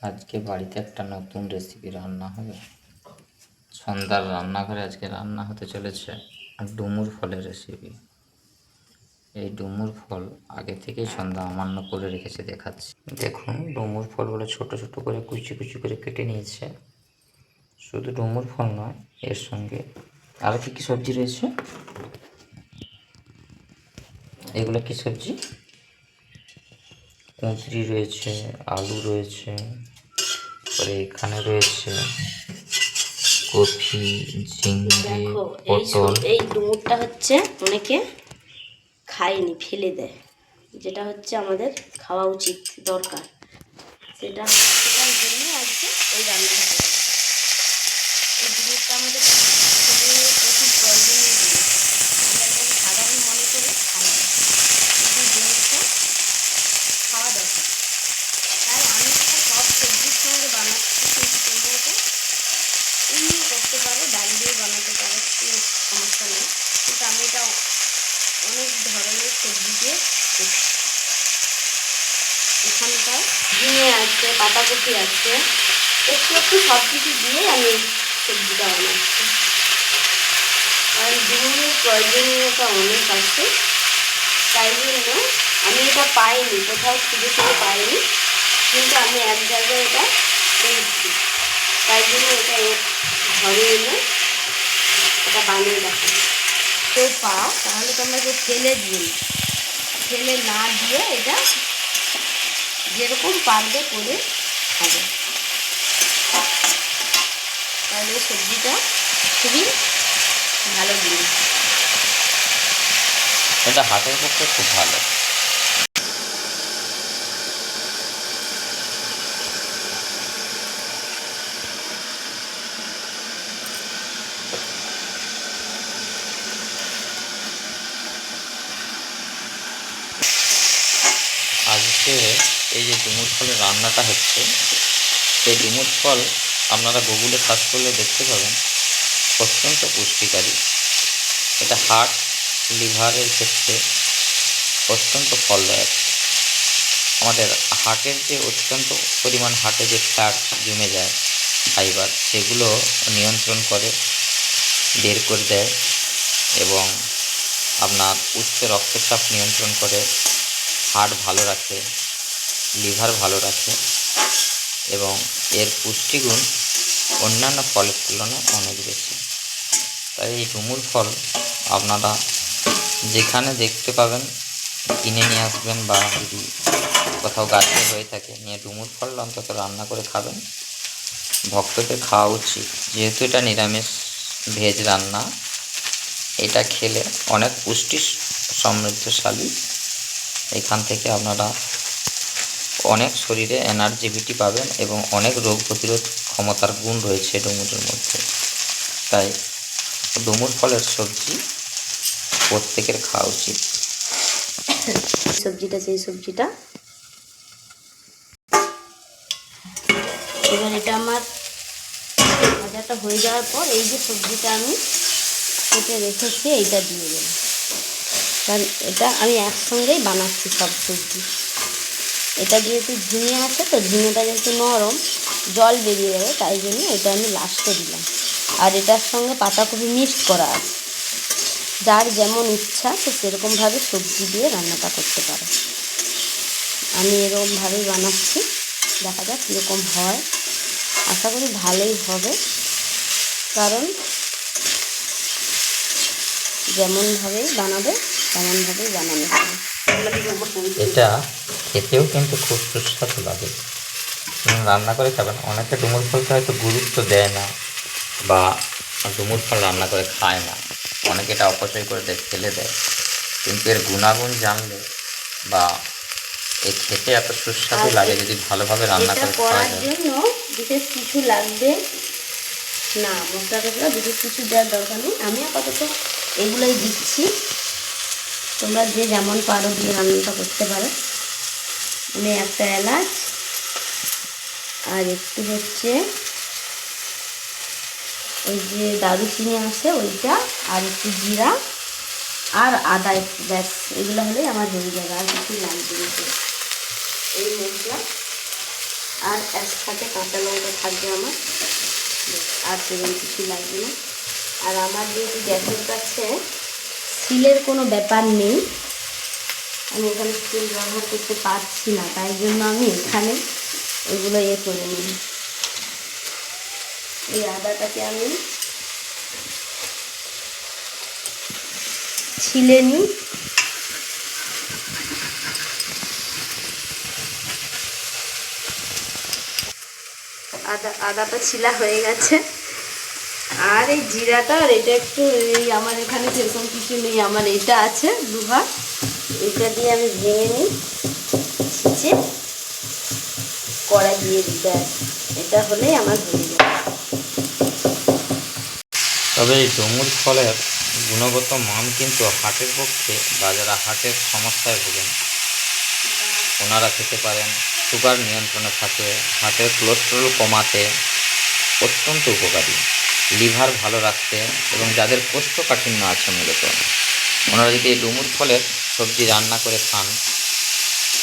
আজকে বাড়িতে একটা নতুন রেসিপি রান্না হবে। সন্ধ্যার রান্নাঘরে আজকে রান্না হতে চলেছে ডুমুর ফলের রেসিপি। এই ডুমুর ফল আগে থেকেই সন্ধ্যা আমান্য করে রেখেছে, দেখাচ্ছি। দেখুন, ডুমুর ফলগুলো ছোট ছোট করে কুচি কুচি করে কেটে নিয়েছে। শুধু ডুমুর ফল নয়, এর সঙ্গে আরও কী কী সবজি রয়েছে। এগুলো কি সবজি? কুঁদরি রয়েছে, আলু রয়েছে, তারপরে এখানে রয়েছে কপি, ঝিঙে, পটল। এই ডুমুরটা হচ্ছে অনেকে খায়নি, ফেলে দেয়, যেটা হচ্ছে আমাদের খাওয়া উচিত, দরকার। সেটার জন্য আজকে এই রান্নাটা করা। এই ডুমুরটা আমাদের প্রচুর প্রয়োজনীয় জিনিস, আমরা এটাকে সাধারণ মনে করে খাই না, কিন্তু ডুমুরটা খাওয়া দরকার। তাই আমি সব সবজির সঙ্গে বানাচ্ছি, কিন্তু তোমরা এটা এমনিও করতে পারো, ডাল দিয়ে বানাতে পারো, কোনো সমস্যা নেই। কিন্তু আমি এটা অনেক ধরনের সবজি দিয়ে করছি। এখানটায় ঝিঙে আছে, পাতাকপি আছে, একটু একটু সব কিছু দিয়ে আমি সবজিটা বানাচ্ছি। কারণ ডুমুরের প্রয়োজনীয়তা অনেক আছে, তাই জন্য আমি এটা পাইনি, কোথাও খুঁজে পাইনি, কিন্তু আমি এক জায়গায় এটা পেয়েছি, তাই জন্য এটা ঘরে এনে এটা বানিয়ে রাখি। কেউ পাও তাহলে তোমরা যে ফেলে দিও, ফেলে না দিয়ে এটা যেরকম পারবে করে খাবে, তাহলে সবজিটা খুবই ভালো জিনিস। এটা হাতের পক্ষে খুব ভালো। আজকে এই যে ডুমুর ফলের রান্নাটা হচ্ছে, এই ডুমুর ফল আপনারা গুগলে সার্চ করলে দেখতে পাবেন, অত্যন্ত পুষ্টিকারী। এটা হার্ট, লিভারের ক্ষেত্রে অত্যন্ত ফলদায়ক। আমাদের হার্টের যে অত্যন্ত পরিমাণ হার্টে যে ফ্যাট জমে যায়, ফাইবার, সেগুলো নিয়ন্ত্রণ করে, বের করে দেয়, এবং আপনার উচ্চ রক্তচাপ নিয়ন্ত্রণ করে, হার্ট ভালো রাখে, লিভার ভালো রাখে, এবং এর পুষ্টিগুণ অন্যান্য ফলের তুলনায় অনেক বেশি। তাই এই ডুমুর ফল আপনারা যেখানে দেখতে পাবেন কিনে নিয়ে আসবেন, বা যদি কোথাও গাছে হয়ে থাকে নিয়ে ডুমুর ফল অন্তত রান্না করে খাবেন। ভক্তদের খাওয়া উচিত, যেহেতু এটা নিরামিষ ভেজ রান্না। এটা খেলে অনেক পুষ্টি সমৃদ্ধশালী। এখান থেকে আপনারা অনেক শরীরে এনার্জিভিটি পাবেন, এবং অনেক রোগ প্রতিরোধ ক্ষমতার গুণ রয়েছে ডুমুরের মধ্যে। তাই ডুমুর ফলের সবজি প্রত্যেকের খাওয়া উচিত। সেই সবজিটা এবার এটা আমার ভাজাটা হয়ে যাওয়ার পর এই যে সবজিটা আমি কেটে রেখেছি এইটা দিয়ে দেবো, কারণ এটা আমি একসঙ্গেই বানাচ্ছি সব সবজি। এটা যেহেতু ঝিঙে আছে, তো ঝিঙেটা যেহেতু নরম, জল বেরিয়ে যাবে, তাই জন্য এটা আমি লাস্টে দিলাম। আর এটার সঙ্গে পাতাকপি মিক্সড করা আছে, যার যেমন ইচ্ছা সে সেরকমভাবে সবজি দিয়ে রান্নাটা করতে পারে। আমি এরকমভাবেই বানাচ্ছি, দেখা যাক কীরকম হয়। আশা করি ভালোই হবে, কারণ যেমনভাবেই বানাবে তেমনভাবেই বানানো হবে। এটা খেতেও কিন্তু খুব সুস্বাদু লাগে, রান্না করে খাবেন। অনেকে ডুমুর ফলকে হয়তো গুরুত্ব দেয় না, বা ডুমুর ফল রান্না করে খায় না, অনেকে এটা অপচয় করে ফেলে দেয়। কিন্তু এর গুণাগুণ জানলে, বা এ খেতে এত সুস্বাদু লাগে যদি ভালোভাবে রান্না করে খাওয়া যায়। জন্য বিশেষ কিছু লাগবে না, মশলা টসলা বিশেষ কিছু দেওয়ার দরকার নেই। আমি আপাতত এগুলোই দিচ্ছি, তোমরা যে যেমন পারো দিয়ে রান্নাটা করতে পারো। আমি একটা এলাচ, আর একটু হচ্ছে ওই যে দারুচিনি আছে ওইটা, আর একটু জিরা আর আদা একটু, ব্যাস এগুলো হলেই আমার হয়ে যাবে, আর কিছু লাগবে না। এই মশলা আর এর সাথে কাঁচা লঙ্কা থাকবে আমার, আর সেরকম কিছু লাগবে না। আর আমার যেহেতু গ্যাসের কাছে স্টিলের কোনো ব্যাপার নেই, আমি এখানে স্টিল ব্যবহার করতে পারছি না, তাই জন্য আমি এখানে এগুলো করে নিই। এই আদাটাকে আমি ছিলে নিই। আদাটা ছিলা হয়ে গেছে। আর এই জিরাটা, আর এটা একটু আমার এখানে সেরকম কিছু নেই, আমার এটা আছে দুভাগ, এটা দিয়ে আমি ভেঙে নিই, ছিঁচে কড়াই দিয়ে দিই, ব্যাস এটা হলেই আমার হয়ে যাবে। তবে এই ডুমুর ফলের গুণগত মান কিন্তু হার্টের পক্ষে, বা যারা হার্টের সমস্যায় ভোগেন ওনারা খেতে পারেন। সুগার নিয়ন্ত্রণে থাকে, হার্টের কোলেস্টেরল কমাতে অত্যন্ত উপকারী, লিভার ভালো রাখতে, এবং যাদের কোষ্ঠকাঠিন্য আছে মূলত ওনারা যদি এই ডুমুর ফলের সবজি রান্না করে খান,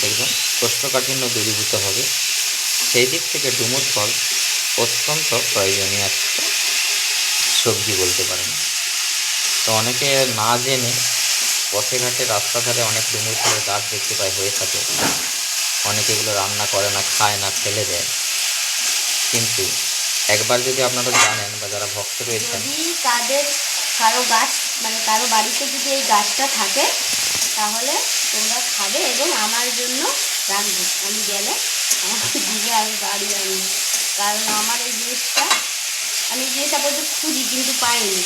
দেখবেন কোষ্ঠকাঠিন্য দূরীভূত হবে। সেই দিক থেকে ডুমুর ফল অত্যন্ত প্রয়োজনীয় একটা সবজি বলতে পারেন। তো অনেকে না জেনে পথে ঘাটে রাস্তা ধারে অনেক ডুমুর ফলের গাছ দেখতে পায় হয়ে থাকে, অনেকে এগুলো রান্না করে না, খায় না, ফেলে দেয়। কিন্তু একবার যদি আপনারা জানেন, বা যারা ভক্ত রয়েছেন, যদি কারো গাছ মানে কারো বাড়িতে যদি এই গাছটা থাকে তাহলে তোমরা খাবে এবং আমার জন্য রাখবে। আমি গেলে আমাকে দিলে আমি বাড়ি আনবো, কারণ আমার এই জিনিসটা বলতে খুঁজি কিন্তু পাইনি।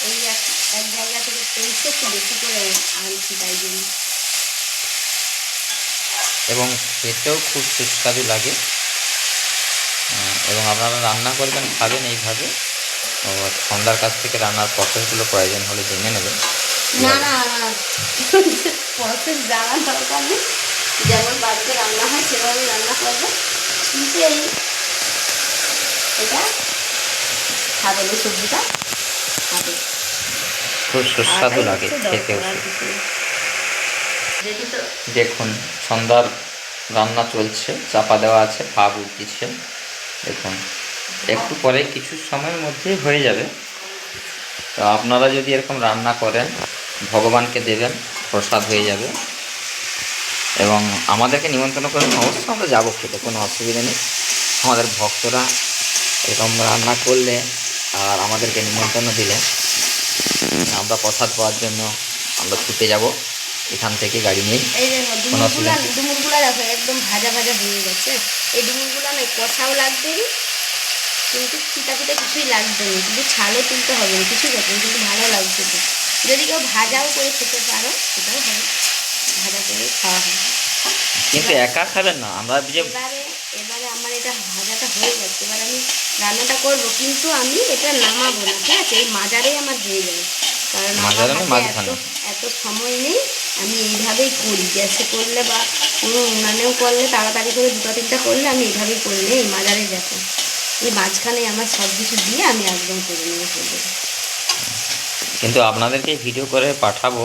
এই এক জায়গা থেকে পেয়েছে, একটু বেশি করে আনছি তাই জন্য। এবং খেতেও খুব সুস্বাদু লাগে। এবং আপনারা রান্না করবেন, খাবেন এইভাবে। সন্ধ্যার কাছ থেকে রান্নার প্রসেসগুলো প্রয়োজন হলে জেনে নেবেন। না না না, প্রসেস জানার দরকার নেই, যেমন বাড়িতে রান্না হয় সেভাবে রান্না করবে। কিন্তু এটা খাবে, এই সবজিটা খাবে, খুব সুস্বাদু লাগে খেতেও। দেখুন সন্ধ্যার রান্না চলছে, চাপা দেওয়া আছে, ভাব উঠছে। দেখুন একটু পরে কিছু সময়ের মধ্যেই হয়ে যাবে। তো আপনারা যদি এরকম রান্না করেন, ভগবানকে দেবেন, প্রসাদ হয়ে যাবে। এবং আমাদেরকে নিমন্ত্রণ করেন, অবশ্যই আমরা যাবো খেতে, কোনো অসুবিধা নেই। আমাদের ভক্তরা এরকম রান্না করলে আর আমাদেরকে নিমন্ত্রণ দিলে আমরা প্রসাদ পাওয়ার জন্য আমরা ছুটে যাব এখান থেকে গাড়ি নিয়ে। এই দেখো ডুমুরগুলা দেখো একদম ভাজা ভাজা হয়ে গেছে। এই ডুমুরগুলা নয়, কষাও লাগবে কিন্তু পিতা কিছুই লাগবে না, কিন্তু ছালও তুলতে হবে না, কিছু করতে কিন্তু ভালো লাগছে। তো যদি কেউ ভাজাও করে খেতে পারো সেটাও হবে, ভাজা করে খাওয়া হয়। কিন্তু একা খাবেন না, আমরা যে এবারে আমার এটা ভাজাটা হয়ে গেছে, এবার আমি রান্নাটা করবো, কিন্তু আমি এটা নামাবো না, ঠিক আছে? এই মাজারেই আমার হয়ে যাবে, কারণ আমার এত সময় নেই। আমি এইভাবেই করি, গ্যাসে করলে বা কোনো উনানেও করলে তাড়াতাড়ি করে দুটো তিনটা করলে আমি এইভাবেই করি না। এই মাজারে দেখো, এই মাঝখানে আমার সব কিছু দিয়ে আমি একদম করে নিয়ে ফেলবো। কিন্তু আপনাদেরকে ভিডিও করে পাঠাবো,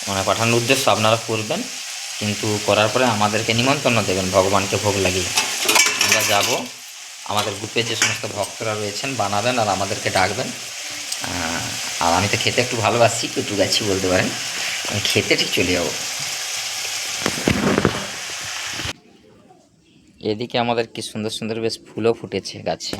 মানে পাঠানোর উদ্দেশ্য আপনারা করবেন, কিন্তু করার পরে আমাদেরকে নিমন্ত্রণ দেবেন ভগবানকে ভোগ লাগিয়ে। আমরা যাব, আমাদের গ্রুপে যে সমস্ত ভক্তরা রয়েছেন বানাবেন আর আমাদেরকে ডাকবেন। আর আমি তো খেতে একটু ভালোবাসি, একটু গাছি বলতে পারেন, আমি খেতে ঠিক চলে যাবো। এদিকে আমাদের কি সুন্দর সুন্দর বেশ ফুলও ফুটেছে গাছে।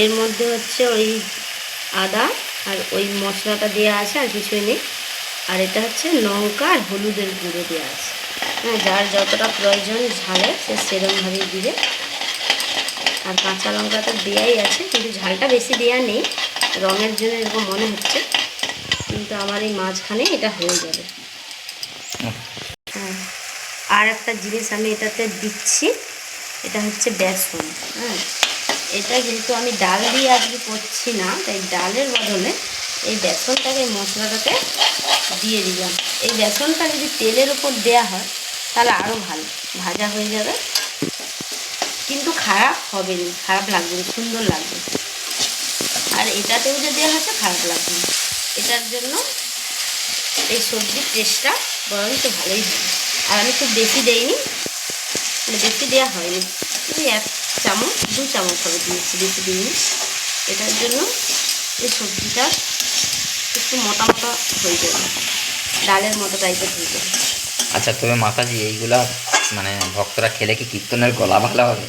এর মধ্যে হচ্ছে ওই আদা আর ওই মশলাটা দেওয়া আছে, আর কিছুই নেই। আর এটা হচ্ছে লঙ্কা আর হলুদের গুঁড়ো দেওয়া আছে। হ্যাঁ, যার যতটা প্রয়োজন ঝালে সে সেরকমভাবেই দিবে। আর কাঁচা লঙ্কা তো দেওয়াই আছে, কিন্তু ঝালটা বেশি দেওয়া নেই, রঙের জন্য এরকম মনে হচ্ছে, কিন্তু আমার এই মাঝখানে এটা হয়ে যাবে। হ্যাঁ, আর একটা জিনিস আমি এটাতে দিচ্ছি, এটা হচ্ছে বেসন। হ্যাঁ, এটা যেহেতু আমি ডাল দিয়ে আজকে করছি না, তাই ডালের বদলে এই বেসনটাকে মশলাটাতে দিয়ে দিলাম। এই বেসনটা যদি তেলের উপর দেওয়া হয় তাহলে আরও ভালো ভাজা হয়ে যাবে, কিন্তু খারাপ হবে না, খারাপ লাগবে না, সুন্দর লাগবে। আর এটাতেও যে দেওয়া হচ্ছে খারাপ লাগবে না, এটার জন্য এই সবজির টেস্টটা বরঞ্চ ভালোই হবে। আর আমি খুব বেশি দেইনি, মানে বেশি দেওয়া হয়নি, আমি 1 চামচ 2 চামচ হবে দিয়েছি, বেশি দিইনি। এটার জন্য এই সবজিটা একটু মোটা মোটা হয়ে যাবে, ডালের মতো টাইপের হয়ে যাবে। আচ্ছা, তবে মাতাজি এইগুলা মানে ভক্তরা খেলে কি কীর্তনের গলা ভালো হবে?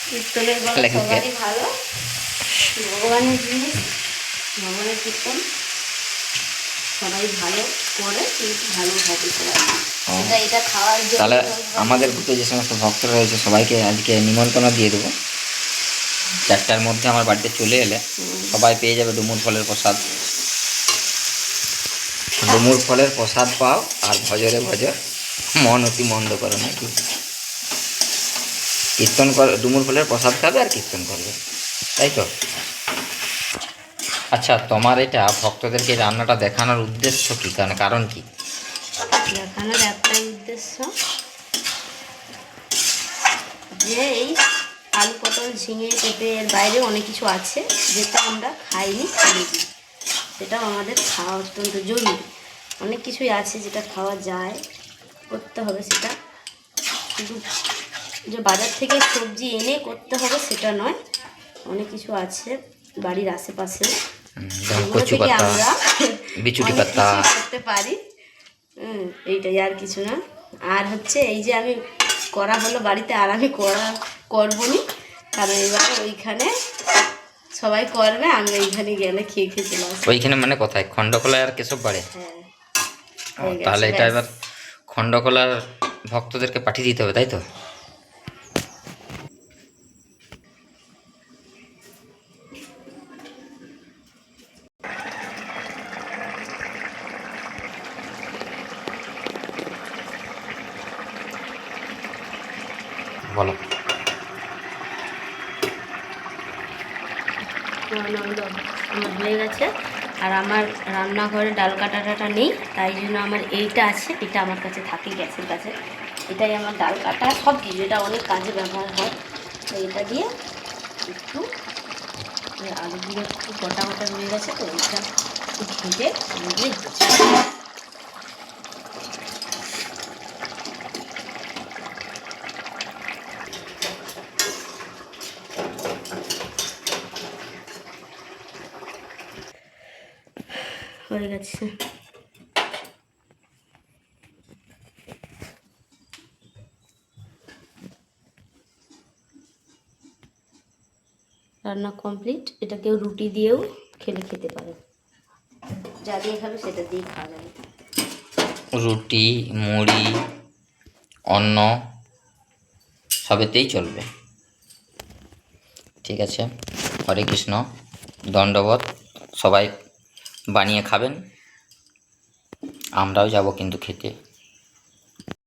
কীর্তনের গলা সবারই ভালো, ভগবানের জিনিস, ভগবানের কীর্তন সবাই ভালো করে, কিন্তু ভালো হবে সবাই। এটা খাওয়ার জন্য তাহলে আমাদের গ্রুপে যে সমস্ত ভক্তরা রয়েছে সবাইকে আজকে নিমন্ত্রণ দিয়ে দেবো। 4টার মধ্যে আমার বাড়িতে চলে এলে সবাই পেয়ে যাবে ডুমুর ফলের প্রসাদ। ডুমুর ফলের প্রসাদ পাও আর ভজরে ভজর মন অতি মন্দ করো, নাকি? কীর্তন কর, ডুমুর ফলের প্রসাদ খাবে আর কীর্তন করবে, তাই তো? আচ্ছা, তোমার এটা ভক্তদেরকে রান্নাটা দেখানোর উদ্দেশ্য কী, কারণ কি? দেখানোর একটাই উদ্দেশ্য যে এই আলু পটল ঝিঙে পেঁপে এর বাইরে অনেক কিছু আছে যেটা আমরা খাইনি, ফেলে দিই, সেটাও আমাদের খাওয়া অত্যন্ত জরুরি। অনেক কিছুই আছে যেটা খাওয়া যায়, করতে হবে সেটা, শুধু যে বাজার থেকে সবজি এনে করতে হবে সেটা নয়, অনেক কিছু আছে বাড়ির আশেপাশে যেগুলো কচু থেকে পাতা, আমরা বিচুটি অনেক পাতা, কিছুই করতে পারি। এইটাই, আর কিছু না। আর হচ্ছে এই যে আমি করা হলো বাড়িতে, আর আমি করবো নি, কারণ এবার ওইখানে সবাই করবে, আমি ওইখানে গেলে খেয়ে চলে আসবো। ওইখানে মানে কোথায়? খণ্ডকোলায় আর কেশব বাড়ে? হ্যাঁ, তাহলে এটা এবার খণ্ডকোলার ভক্তদেরকে পাঠিয়ে দিতে হবে, তাই তো? বলো। আমার হয়ে গেছে, আর আমার রান্নাঘরে ডাল কাটাটা নেই, তাই জন্য আমার এইটা আছে, এটা আমার কাছে থাকে গ্যাসের কাছে, এটাই আমার ডাল কাটা, সব কিছু এটা অনেক কাজে ব্যবহার হয়। তো এটা দিয়ে একটু আলুগুলো একটু গোটা গোটা রয়ে গেছে, তো এটা একটু ঘেঁটে আলুগুলো দিচ্ছি। হয়ে গেছে। রান্না কমপ্লিট। এটা কেউ রুটি দিয়েও খেতে পারে, যা দিয়ে খাবে সেটা দিয়ে খাওয়া যাবে। রুটি, মুড়ি, অন্ন সবেতেই চলবে। ঠিক আছে, হরে কৃষ্ণ, দণ্ডবত। সবাই বানিয়ে খাবেন, আমরাও যাব কিন্তু খেতে।